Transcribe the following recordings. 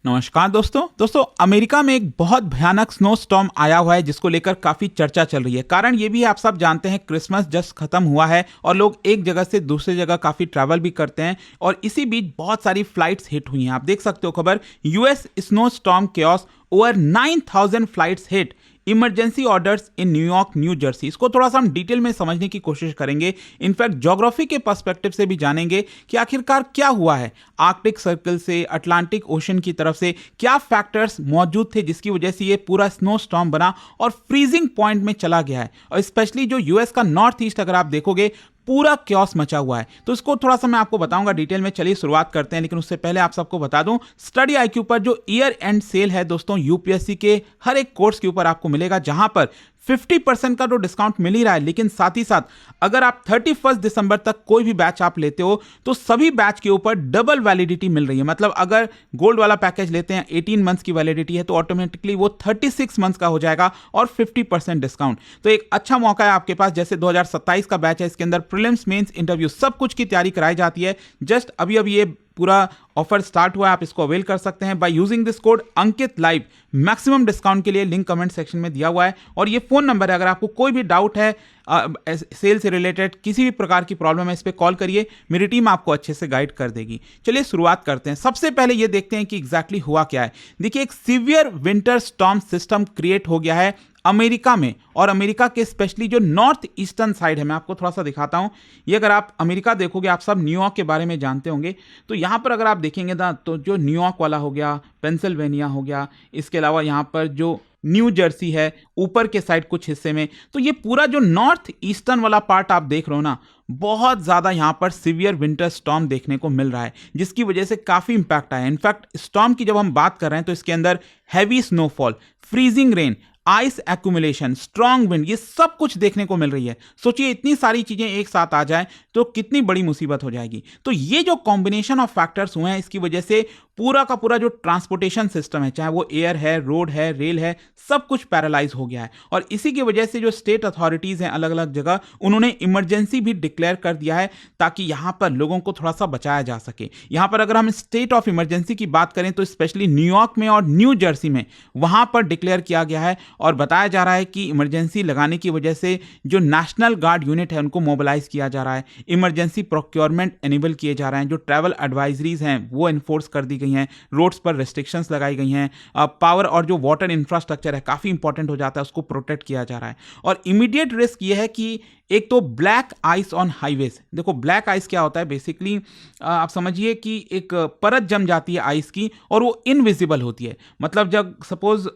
नमस्कार दोस्तों अमेरिका में एक बहुत भयानक स्नो स्टॉर्म आया हुआ है जिसको लेकर काफी चर्चा चल रही है। कारण ये भी है, आप सब जानते हैं क्रिसमस जस्ट खत्म हुआ है और लोग एक जगह से दूसरी जगह काफी ट्रैवल भी करते हैं और इसी बीच बहुत सारी फ्लाइट्स हिट हुई हैं। आप देख सकते हो खबर, US snow storm chaos, over 9,000 flights hit, emergency orders in New York new Jersey. इसको थोड़ा सा हम डिटेल में समझने की कोशिश करेंगे। इनफैक्ट ज्योग्राफी के पर्सपेक्टिव से भी जानेंगे कि आखिरकार क्या हुआ है। आर्कटिक सर्कल से अटलांटिक ओशन की तरफ से क्या फैक्टर्स मौजूद थे जिसकी वजह से ये पूरा स्नो स्टॉर्म बना और फ्रीजिंग पॉइंट में चला गया है। और स्पेशली जो यूएस का नॉर्थ ईस्ट अगर आप देखोगे, पूरा क्योस मचा हुआ है। तो इसको थोड़ा सा मैं आपको बताऊंगा डिटेल में। चलिए शुरुआत करते हैं, लेकिन उससे पहले आप सबको बता दूं, स्टडी आईक्यू पर जो ईयर एंड सेल है दोस्तों, यूपीएससी के हर एक कोर्स के ऊपर आपको मिलेगा, जहां पर 50% का तो डिस्काउंट मिल ही रहा है, लेकिन साथ ही साथ अगर आप 31 दिसंबर तक कोई भी बैच आप लेते हो तो सभी बैच के ऊपर डबल वैलिडिटी मिल रही है। मतलब अगर गोल्ड वाला पैकेज लेते हैं, 18 मंथ्स की वैलिडिटी है, तो ऑटोमेटिकली वो 36 मंथ्स का हो जाएगा और 50% डिस्काउंट। तो एक अच्छा मौका है आपके पास। जैसे 2027 का बैच है, इसके अंदर प्रीलिम्स, मेंस, इंटरव्यू सब कुछ की तैयारी कराई जाती है। जस्ट अभी अभी ये पूरा ऑफर स्टार्ट हुआ है, आप इसको अवेल कर सकते हैं by using this code Ankit live. Maximum discount के लिए लिंक कमेंट सेक्शन में दिया हुआ है और ये फोन नंबर है। अगर आपको कोई भी डाउट है सेल से रिलेटेड, किसी भी प्रकार की प्रॉब्लम है, इस पर कॉल करिए, मेरी टीम आपको अच्छे से गाइड कर देगी। चलिए शुरुआत करते हैं। सबसे पहले ये देखते हैं कि एग्जैक्टली हुआ क्या है। देखिए, एक severe winter storm system create हो गया है अमेरिका में, और अमेरिका के स्पेशली जो नॉर्थ ईस्टर्न साइड है, मैं आपको थोड़ा सा दिखाता हूं। ये अगर आप अमेरिका देखोगे, आप सब न्यूयॉर्क के बारे में जानते होंगे, तो यहां पर अगर आप देखेंगे ना, तो जो न्यूयॉर्क वाला हो गया, पेंसिल्वेनिया हो गया, इसके अलावा यहां पर जो न्यू जर्सी है ऊपर के साइड कुछ हिस्से में, तो ये पूरा जो नॉर्थ ईस्टर्न वाला पार्ट आप देख रहे हो ना, बहुत ज्यादा यहां पर सीवियर विंटर स्टॉर्म देखने को मिल रहा है, जिसकी वजह से काफी इंपैक्ट आया है। इनफैक्ट स्टॉर्म की जब हम बात कर रहे हैं तो इसके अंदर heavy snowfall, freezing rain, ice accumulation, strong wind, ये सब कुछ देखने को मिल रही है। सोचिए इतनी सारी चीजें एक साथ आ जाए तो कितनी बड़ी मुसीबत हो जाएगी। तो ये जो कॉम्बिनेशन ऑफ फैक्टर्स हुए हैं, इसकी वजह से पूरा का पूरा जो ट्रांसपोर्टेशन सिस्टम है, चाहे वो एयर है, रोड है, रेल है, सब कुछ पैरालाइज हो गया है। और इसी की वजह से जो स्टेट अथॉरिटीज हैं अलग अलग जगह, उन्होंने इमरजेंसी भी डिक्लेयर कर दिया है ताकि यहां पर लोगों को थोड़ा सा बचाया जा सके। यहां पर अगर हम स्टेट ऑफ इमरजेंसी की बात करें तो स्पेशली न्यूयॉर्क में और न्यू जर्सी में वहां पर डिक्लेयर किया गया है और बताया जा रहा है कि इमरजेंसी लगाने की वजह से जो नेशनल गार्ड यूनिट है उनको मोबिलाइज किया जा रहा है, इमरजेंसी प्रोक्योरमेंट एनेबल किए जा रहे हैं, जो ट्रैवल एडवाइजरीज हैं वो एनफोर्स कर दी गई हैं, रोड्स पर रेस्ट्रिक्शंस लगाई गई हैं, पावर और जो वाटर इंफ्रास्ट्रक्चर है काफी इंपॉर्टेंट हो जाता है, उसको प्रोटेक्ट किया जा रहा है। और इमीडिएट रिस्क ये है कि एक तो ब्लैक आइस ऑन हाईवेज। देखो ब्लैक आइस क्या होता है, बेसिकली आप समझिए कि एक परत जम जाती है आइस की और वो इनविजिबल होती है। मतलब जब सपोज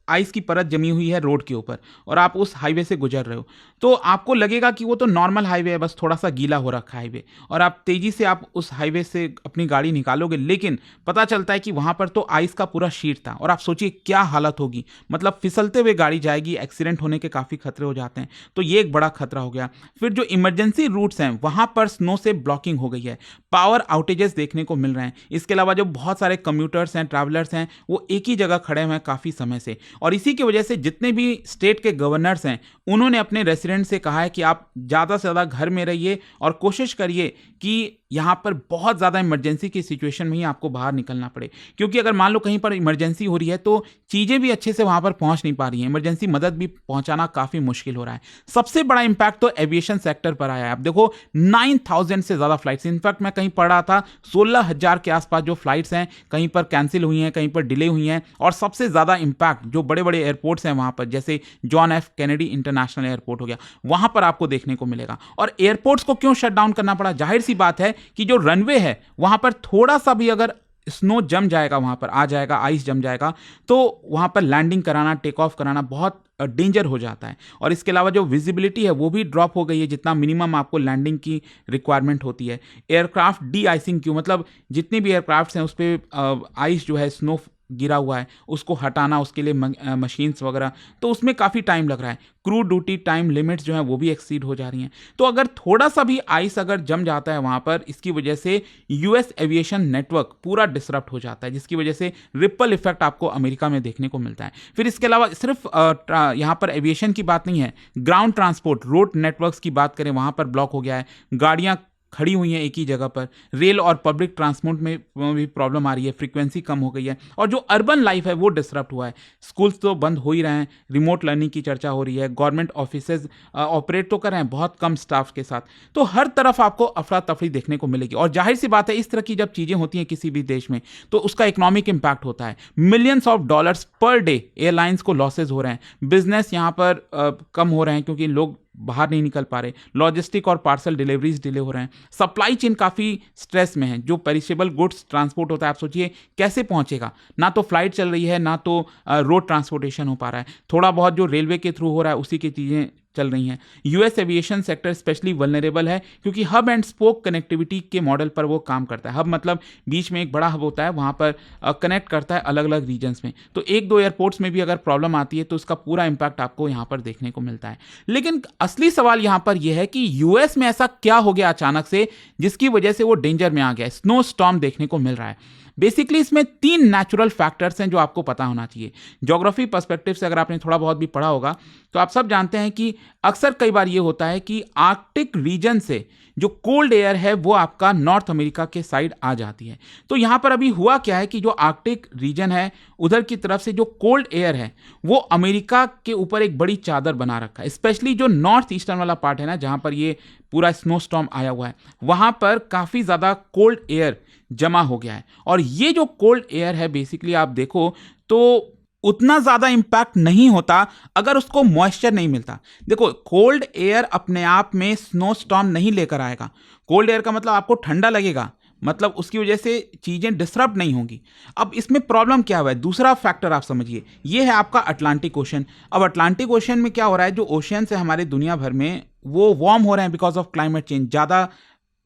आइस की परत जमी हुई है रोड के ऊपर और आप उस हाईवे से गुजर रहे हो, तो आपको लगेगा कि वो तो नॉर्मल हाईवे है, बस थोड़ा सा गीला हो रखा है हाईवे, और आप तेजी से आप उस हाईवे से अपनी गाड़ी निकालोगे, लेकिन पता चलता है कि वहां पर तो आइस का पूरा शीट था और आप सोचिए क्या हालत होगी। मतलब फिसलते हुए गाड़ी जाएगी, एक्सीडेंट होने के काफी खतरे हो जाते हैं। तो ये एक बड़ा खतरा हो गया। फिर जो इमरजेंसी रूट्स हैं वहां पर स्नो से ब्लॉकिंग हो गई है, पावर आउटेजेस देखने को मिल रहे हैं। इसके अलावा जो बहुत सारे कम्यूटर्स हैं, ट्रैवलर्स हैं, वो एक ही जगह खड़े हुए हैं काफी समय से, और इसी की वजह से जितने भी स्टेट के गवर्नर्स हैं उन्होंने अपने रेसिडेंट से कहा है कि आप ज्यादा से ज्यादा घर में रहिए और कोशिश करिए कि यहां पर बहुत ज्यादा इमरजेंसी की सिचुएशन में ही आपको बाहर निकलना पड़े, क्योंकि अगर मान लो कहीं पर इमरजेंसी हो रही है तो चीजें भी अच्छे से वहां पर पहुंच नहीं पा रही हैं, इमरजेंसी मदद भी पहुंचाना काफी मुश्किल हो रहा है। सबसे बड़ा इंपैक्ट तो एविएशन सेक्टर पर आया है। आप देखो 9,000 से ज्यादा फ्लाइट्स, इनफैक्ट मैं कहीं पढ़ रहा था 16,000 के आसपास जो फ्लाइट्स हैं कहीं पर कैंसिल हुई हैं, कहीं पर डिले हुई हैं, और सबसे ज्यादा इंपैक्ट जो बड़े बड़े एयरपोर्ट्स हैं वहां पर, जैसे John F Kennedy international airport हो गया, वहां पर आपको देखने को मिलेगा। और एयरपोर्ट्स को क्यों शट डाउन करना पड़ा? जाहिर सी बात है कि जो रनवे है वहां पर थोड़ा सा भी अगर स्नो जम जाएगा, वहां पर आ जाएगा, आइस जम जाएगा, तो वहां पर लैंडिंग कराना, टेक ऑफ कराना बहुत डेंजर हो जाता है। और इसके अलावा जो विजिबिलिटी है वो भी ड्रॉप हो गई है, जितना मिनिमम आपको लैंडिंग की रिक्वायरमेंट होती है। एयरक्राफ्ट डी आइसिंग क्यों, मतलब जितने भी एयरक्राफ्ट हैं उस पर आइस जो है, स्नो गिरा हुआ है, उसको हटाना, उसके लिए मशीन्स वगैरह, तो उसमें काफ़ी टाइम लग रहा है। क्रू ड्यूटी टाइम लिमिट्स जो है वो भी एक्सीड हो जा रही हैं। तो अगर थोड़ा सा भी आइस अगर जम जाता है वहाँ पर, इसकी वजह से यूएस एविएशन नेटवर्क पूरा डिसरप्ट हो जाता है, जिसकी वजह से रिपल इफेक्ट आपको अमेरिका में देखने को मिलता है। फिर इसके अलावा सिर्फ यहाँ पर एविएशन की बात नहीं है, ग्राउंड ट्रांसपोर्ट, रोड नेटवर्क्स की बात करें, वहाँ पर ब्लॉक हो गया है, गाड़ियाँ खड़ी हुई हैं एक ही जगह पर। रेल और पब्लिक ट्रांसपोर्ट में भी प्रॉब्लम आ रही है, फ्रीक्वेंसी कम हो गई है, और जो अर्बन लाइफ है वो डिसरप्ट हुआ है। स्कूल्स तो बंद हो ही रहे हैं, रिमोट लर्निंग की चर्चा हो रही है, गवर्नमेंट ऑफिसेज ऑपरेट तो कर रहे हैं बहुत कम स्टाफ के साथ। तो हर तरफ आपको अफरा तफरी देखने को मिलेगी, और जाहिर सी बात है इस तरह की जब चीज़ें होती हैं किसी भी देश में तो उसका इकोनॉमिक इम्पैक्ट होता है। Millions of dollars per day airlines को लॉसेज हो रहे हैं, बिजनेस यहाँ पर कम हो रहे हैं क्योंकि लोग बाहर नहीं निकल पा रहे, लॉजिस्टिक और पार्सल डिलीवरीज डिले हो रहे हैं, सप्लाई चेन काफ़ी स्ट्रेस में है। जो पेरिशेबल गुड्स ट्रांसपोर्ट होता है, आप सोचिए कैसे पहुंचेगा, ना तो फ्लाइट चल रही है ना तो रोड ट्रांसपोर्टेशन हो पा रहा है, थोड़ा बहुत जो रेलवे के थ्रू हो रहा है उसी की चीज़ें चल रही हैं। US aviation sector specially vulnerable है क्योंकि हब एंड स्पोक कनेक्टिविटी के मॉडल पर वो काम करता है। हब मतलब बीच में एक बड़ा हब होता है, वहाँ पर कनेक्ट करता है अलग अलग रीजन्स में। तो एक दो एयरपोर्ट्स में भी अगर प्रॉब्लम आती है तो उसका पूरा इंपैक्ट आपको यहाँ पर देखने को मिलता है। लेकिन असली सवाल यहाँ पर यह है कि यूएस में ऐसा क्या हो गया अचानक से जिसकी वजह से वो डेंजर में आ गया। स्नो स्टॉर्म देखने को मिल रहा है। बेसिकली इसमें 3 नेचुरल फैक्टर्स हैं जो आपको पता होना चाहिए। ज्योग्राफी पर्सपेक्टिव से अगर आपने थोड़ा बहुत भी पढ़ा होगा तो आप सब जानते हैं कि अक्सर कई बार ये होता है कि आर्कटिक रीजन से जो कोल्ड एयर है वो आपका नॉर्थ अमेरिका के साइड आ जाती है। तो यहाँ पर अभी हुआ क्या है कि जो आर्कटिक रीजन है उधर की तरफ से जो कोल्ड एयर है वो अमेरिका के ऊपर एक बड़ी चादर बना रखा है। स्पेशली जो नॉर्थ ईस्टर्न वाला पार्ट है ना, जहाँ पर ये पूरा स्नो स्टॉर्म आया हुआ है, वहाँ पर काफ़ी ज़्यादा कोल्ड एयर जमा हो गया है। और ये जो कोल्ड एयर है बेसिकली आप देखो तो उतना ज़्यादा इम्पैक्ट नहीं होता अगर उसको मॉइस्चर नहीं मिलता। देखो, कोल्ड एयर अपने आप में स्नो स्टॉर्म नहीं लेकर आएगा। कोल्ड एयर का मतलब आपको ठंडा लगेगा, मतलब उसकी वजह से चीज़ें डिसरप्ट नहीं होंगी। अब इसमें प्रॉब्लम क्या हुआ है, दूसरा फैक्टर आप समझिए, ये है आपका अटलांटिक ओशन। अब अटलांटिक ओशन में क्या हो रहा है, जो ओशन है हमारे दुनिया भर में वो वार्म हो रहे हैं बिकॉज ऑफ क्लाइमेट चेंज। ज़्यादा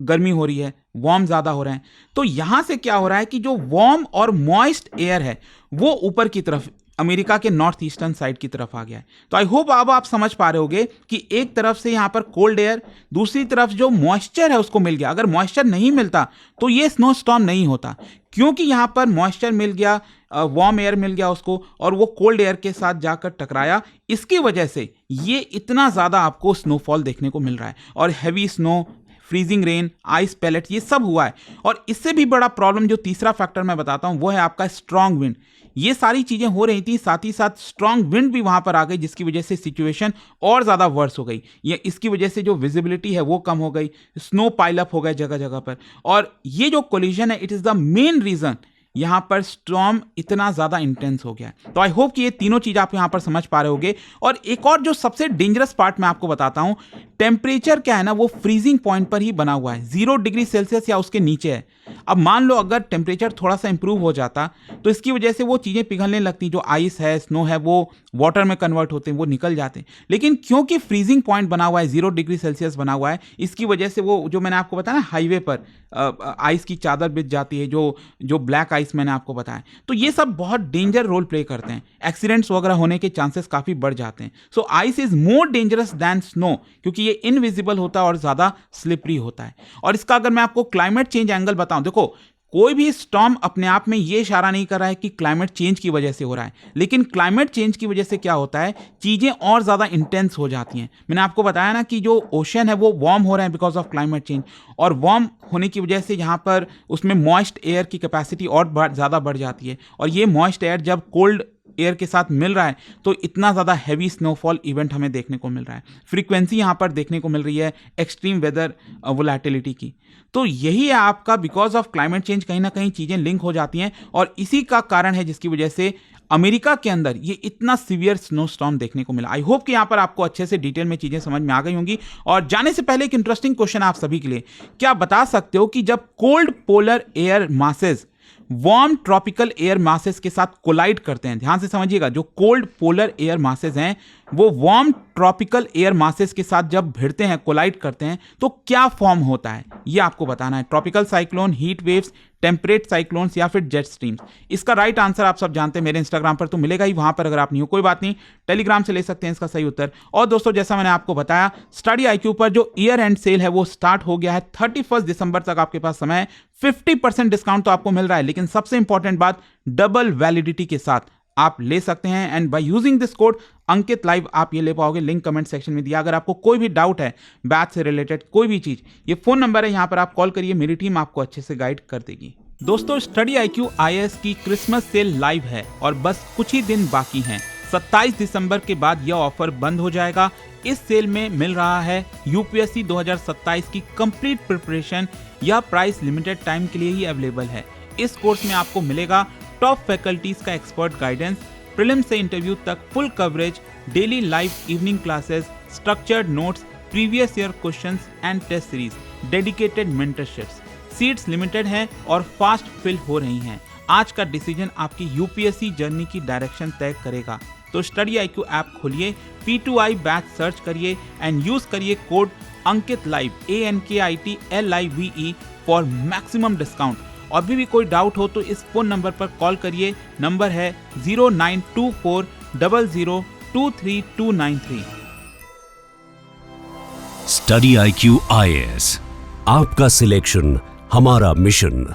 गर्मी हो रही है, वार्म ज़्यादा हो रहे हैं। तो यहाँ से क्या हो रहा है कि जो वार्म और मॉइस्ट एयर है वो ऊपर की तरफ अमेरिका के नॉर्थ ईस्टर्न साइड की तरफ आ गया है। तो आई होप अब आप समझ पा रहे होगे कि एक तरफ से यहाँ पर कोल्ड एयर, दूसरी तरफ जो मॉइस्चर है उसको मिल गया। अगर मॉइस्चर नहीं मिलता तो ये स्नो स्टॉर्म नहीं होता, क्योंकि यहाँ पर मॉइस्चर मिल गया, वार्म एयर मिल गया उसको, और वो कोल्ड एयर के साथ जाकर टकराया। इसकी वजह से ये इतना ज़्यादा आपको स्नोफॉल देखने को मिल रहा है, और heavy snow, freezing rain, ice pellet, ये सब हुआ है। और इससे भी बड़ा प्रॉब्लम जो तीसरा फैक्टर मैं बताता हूं वो है आपका स्ट्रांग विंड। ये सारी चीजें हो रही थी, साथ ही साथ स्ट्रांग विंड भी वहां पर आ गई, जिसकी वजह से सिचुएशन और ज्यादा वर्स हो गई। ये इसकी वजह से जो विजिबिलिटी है वो कम हो गई, स्नो पाइलअप हो गए जगह जगह पर। और ये जो कोलिजन है, it is the main reason यहां पर स्टॉर्म इतना ज्यादा इंटेंस हो गया है। तो आई होप कि ये तीनों चीज आप यहां पर समझ पा रहे होगे। और एक और जो सबसे डेंजरस पार्ट मैं आपको बताता हूं, टेम्परेचर क्या है ना, वो फ्रीजिंग पॉइंट पर ही बना हुआ है, 0 डिग्री सेल्सियस या उसके नीचे है। अब मान लो अगर टेम्परेचर थोड़ा सा इंप्रूव हो जाता तो इसकी वजह से वो चीज़ें पिघलने लगती, जो आइस है, स्नो है, वो वाटर में कन्वर्ट होते हैं, वो निकल जाते हैं। लेकिन क्योंकि फ्रीजिंग पॉइंट बना हुआ है, 0 डिग्री सेल्सियस बना हुआ है, इसकी वजह से वो जो मैंने आपको बताया ना, हाईवे पर आइस की चादर बिछ जाती है, जो ब्लैक आइस मैंने आपको बताया। तो ये सब बहुत डेंजर रोल प्ले करते हैं, एक्सीडेंट्स वगैरह होने के चांसेस काफ़ी बढ़ जाते हैं। So ice is more dangerous than snow, क्योंकि ये इनविजिबल होता है और ज़्यादा स्लिपरी होता है। और इसका अगर मैं आपको क्लाइमेट चेंज एंगल बताऊं, देखो कोई भी स्टॉर्म अपने आप में ये इशारा नहीं कर रहा है कि क्लाइमेट चेंज की वजह से हो रहा है, लेकिन क्लाइमेट चेंज की वजह से क्या होता है, चीज़ें और ज़्यादा इंटेंस हो जाती हैं। मैंने आपको बताया ना कि जो ओशन है वो वार्म हो रहे हैं बिकॉज ऑफ क्लाइमेट चेंज, और वार्म होने की वजह से यहाँ पर उसमें मॉइस्ट एयर की कैपेसिटी और ज़्यादा बढ़ जाती है। और ये मॉइस्ट एयर जब कोल्ड एयर के साथ मिल रहा है तो इतना ज़्यादा हैवी स्नोफॉल इवेंट हमें देखने को मिल रहा है। फ्रीक्वेंसी यहाँ पर देखने को मिल रही है एक्सट्रीम वेदर वोलेटिलिटी की। तो यही है आपका, बिकॉज ऑफ क्लाइमेट चेंज कहीं ना कहीं चीज़ें लिंक हो जाती हैं, और इसी का कारण है जिसकी वजह से अमेरिका के अंदर ये इतना सीवियर स्नो स्टॉर्म देखने को मिला। आई होप कि यहाँ पर आपको अच्छे से डिटेल में चीज़ें समझ में आ गई होंगी। और जाने से पहले एक इंटरेस्टिंग क्वेश्चन आप सभी के लिए, क्या बता सकते हो कि जब cold polar air masses warm tropical air masses के साथ कोलाइड करते हैं, ध्यान से समझिएगा, जो कोल्ड पोलर एयर मासेस हैं वो वार्म ट्रॉपिकल एयर मासेस के साथ जब भिड़ते हैं, कोलाइड करते हैं, तो क्या फॉर्म होता है ये आपको बताना है। Tropical cyclone, heat waves, temperate cyclones या फिर जेट स्ट्रीम्स। इसका राइट आंसर आप सब जानते हैं, मेरे इंस्टाग्राम पर तो मिलेगा ही, वहां पर अगर आप नहीं हो कोई बात नहीं, टेलीग्राम से ले सकते हैं इसका सही उत्तर। और दोस्तों, जैसा मैंने आपको बताया, स्टडी IQ पर जो ईयर एंड सेल है वो स्टार्ट हो गया है। 31 दिसंबर तक आपके पास समय है। 50% डिस्काउंट तो आपको मिल रहा है, लेकिन सबसे इंपॉर्टेंट बात, डबल वैलिडिटी के साथ आप ले सकते हैं and by using this code Ankit live आप ये ले पाओगे। लिंक कमेंट सेक्शन में दिया। अगर आपको कोई भी डाउट है बैच से रिलेटेड कोई भी चीज, ये फोन नंबर है, यहाँ पर आप कॉल करिए, मेरी टीम आपको अच्छे से गाइड कर देगी। दोस्तों, स्टडी IQ IAS की क्रिसमस सेल लाइव है और बस कुछ ही दिन बाकी हैं। 27 दिसंबर के बाद यह ऑफर बंद हो जाएगा। इस सेल में मिल रहा है UPSC 2027 की कंप्लीट प्रिपरेशन। यह प्राइस लिमिटेड टाइम के लिए ही अवेलेबल है। इस कोर्स में आपको मिलेगा टॉप फैकल्टीज का एक्सपर्ट गाइडेंस, प्रीलिम्स से इंटरव्यू तक full coverage, daily live evening classes, structured notes, previous year questions and test series, dedicated mentorships. Seats limited हैं और फास्ट फिल हो रही हैं। आज का डिसीजन आपकी UPSC जर्नी की डायरेक्शन तय करेगा। तो स्टडी IQ ऐप खोलिए, P2I बैच सर्च करिए एंड यूज करिए code Ankit live ANKITLIVE for maximum discount. और भी कोई डाउट हो तो इस फोन नंबर पर कॉल करिए। नंबर है 092400239293। स्टडी IQ IAS, आपका सिलेक्शन हमारा मिशन।